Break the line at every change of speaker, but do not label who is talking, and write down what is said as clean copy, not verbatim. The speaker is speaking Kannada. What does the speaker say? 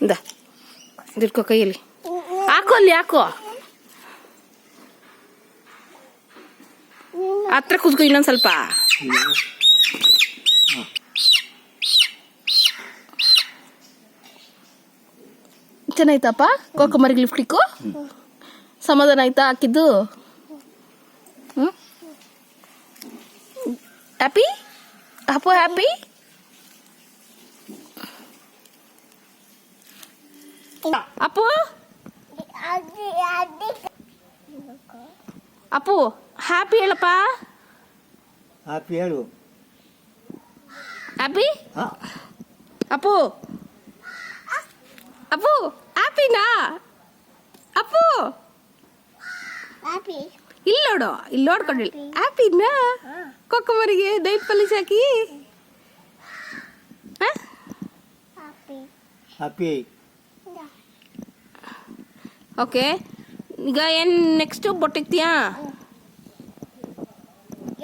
ಇಂದ ಇಟ್ಕೋ ಕೈಯಲ್ಲಿ ಹಾಕೋ ಅಲ್ಲಿ ಹಾಕೋ ಹತ್ರ ಕೂತ್ಕೋ ಇನ್ನೊಂದು ಸ್ವಲ್ಪ ಚೆನ್ನಾಯ್ತಪ್ಪ ಕೋಕಮರಿಗೆ ಲಿಫ್ಟಿಕ್ಕು ಸಮಾಧಾನ ಆಯ್ತಾ ಹಾಕಿದ್ದು happy Appu happy Appu Appu happy ಹೇಳಪ್ಪ
ಹ್ಯಾಪಿ ಹೇಳು
ಹ್ಯಾಪಿ ಅಪ್ಪು ಅಪ್ಪು ಹ್ಯಾಪಿನಾ ಅಪ್ಪು ಇಲ್ಲಿ ನೋಡು ಇಲ್ಲಿ ನೋಡ್ಕೊಂಡು ಹ್ಯಾಪಿನಾ ಕೊಕ್ಕಮರಿಗೆ ದೈಟ್ ಪಾಲಿಶ್ ಹಾಕಿ
ಹ್ಯಾಪಿ
ಓಕೆ ಈಗ ಏನು ನೆಕ್ಸ್ಟು ಬೊಟ್ಟಿಗ್ತೀಯಾ